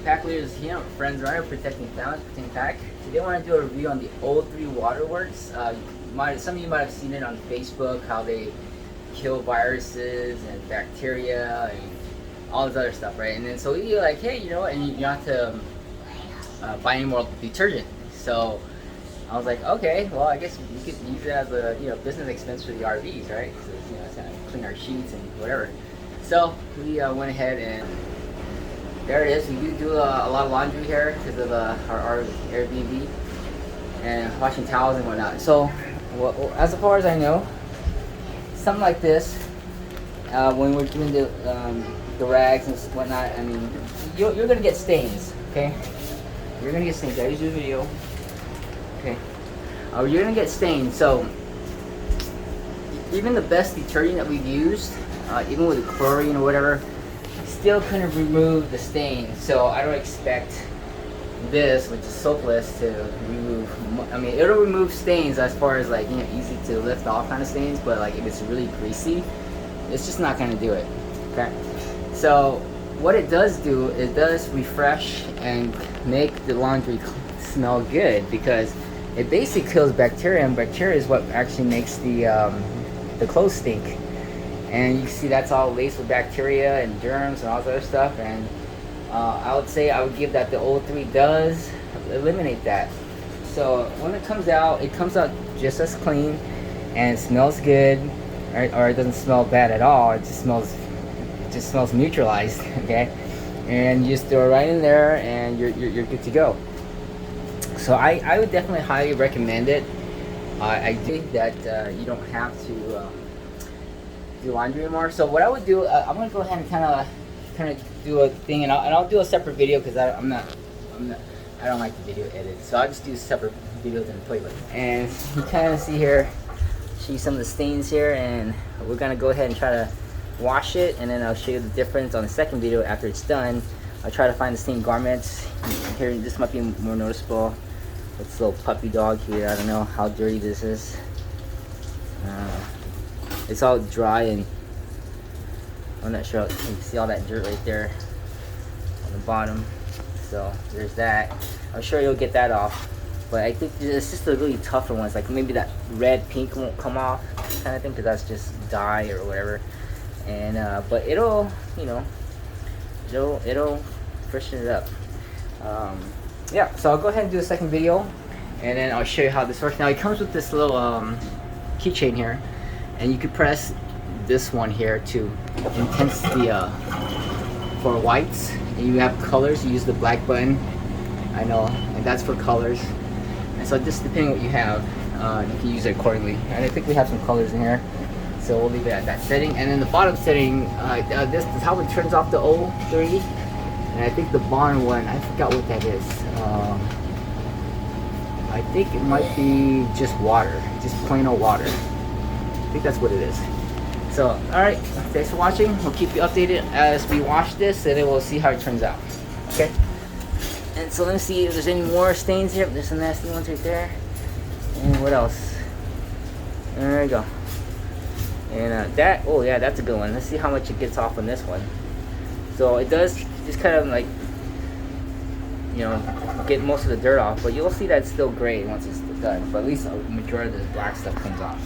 pack leaders here, friends right, protecting families, protecting pack. Today I want to do a review on the O3 Waterworks. Some of you might have seen it on Facebook, how they kill viruses and bacteria and all this other stuff, right? And then so you're like, hey, you know what, and you have to buy any more detergent. So I was like, okay, well, I guess we could use it as a business expense for the RVs, right? So it's kind of clean our sheets and whatever. So we went ahead and there it is. We do a lot of laundry here because of our Airbnb and washing towels and whatnot. So as far as I know, something like this, when we're doing the rags and whatnot, I mean, you're gonna get stains, okay? You're gonna get stains. I used the video. Okay, you're gonna get stains. So even the best detergent that we've used, even with the chlorine or whatever, still couldn't remove the stain. So I don't expect this, which is soapless, to remove. I mean, it'll remove stains as far as like easy to lift off kind of stains, but like if it's really greasy, it's just not gonna do it. Okay, so what it does do, it does refresh and make the laundry smell good because it basically kills bacteria, and bacteria is what actually makes the clothes stink. And you can see that's all laced with bacteria and germs and all this other stuff. And I would say I would give that the O3 does eliminate that. So when it comes out just as clean and it smells good, right? Or it doesn't smell bad at all. It just smells neutralized, okay? And you just throw it right in there and you're good to go. So I would definitely highly recommend it. I think that you don't have to do laundry anymore. So what I would do, I'm gonna go ahead and kind of do a thing, and I'll do a separate video because I don't like the video edit. So I'll just do separate videos in the playlist. And you kind of see here, see some of the stains here, and we're gonna go ahead and try to wash it, and then I'll show you the difference on the second video after it's done. I'll try to find the stained garments. Here, this might be more noticeable. This little puppy dog here, I don't know how dirty this is. It's all dry and I'm not sure. You can see all that dirt right there on the bottom. So there's that. I'm sure you'll get that off. But I think it's just the really tougher ones, like maybe that red pink won't come off kind of thing, because that's just dye or whatever. And but it'll freshen it up. Yeah, so I'll go ahead and do a second video, and then I'll show you how this works. Now it comes with this little keychain here, and you could press this one here to intensity for whites, and you have colors. You use the black button, I know, and that's for colors. And so just depending on what you have, you can use it accordingly. And I think we have some colors in here, so we'll leave it at that setting. And then the bottom setting, this is how it turns off the O3. And I think the bottom one, I forgot what that is. I think it might be just water, just plain old water. I think that's what it is. So, alright, thanks for watching. We'll keep you updated as we wash this, and then we'll see how it turns out. Okay? And so let me see if there's any more stains here. There's some nasty ones right there. And what else? There we go. And oh yeah, that's a good one. Let's see how much it gets off on this one. So it does just kind of like, get most of the dirt off, but you'll see that it's still gray once it's done. But at least a majority of the black stuff comes off.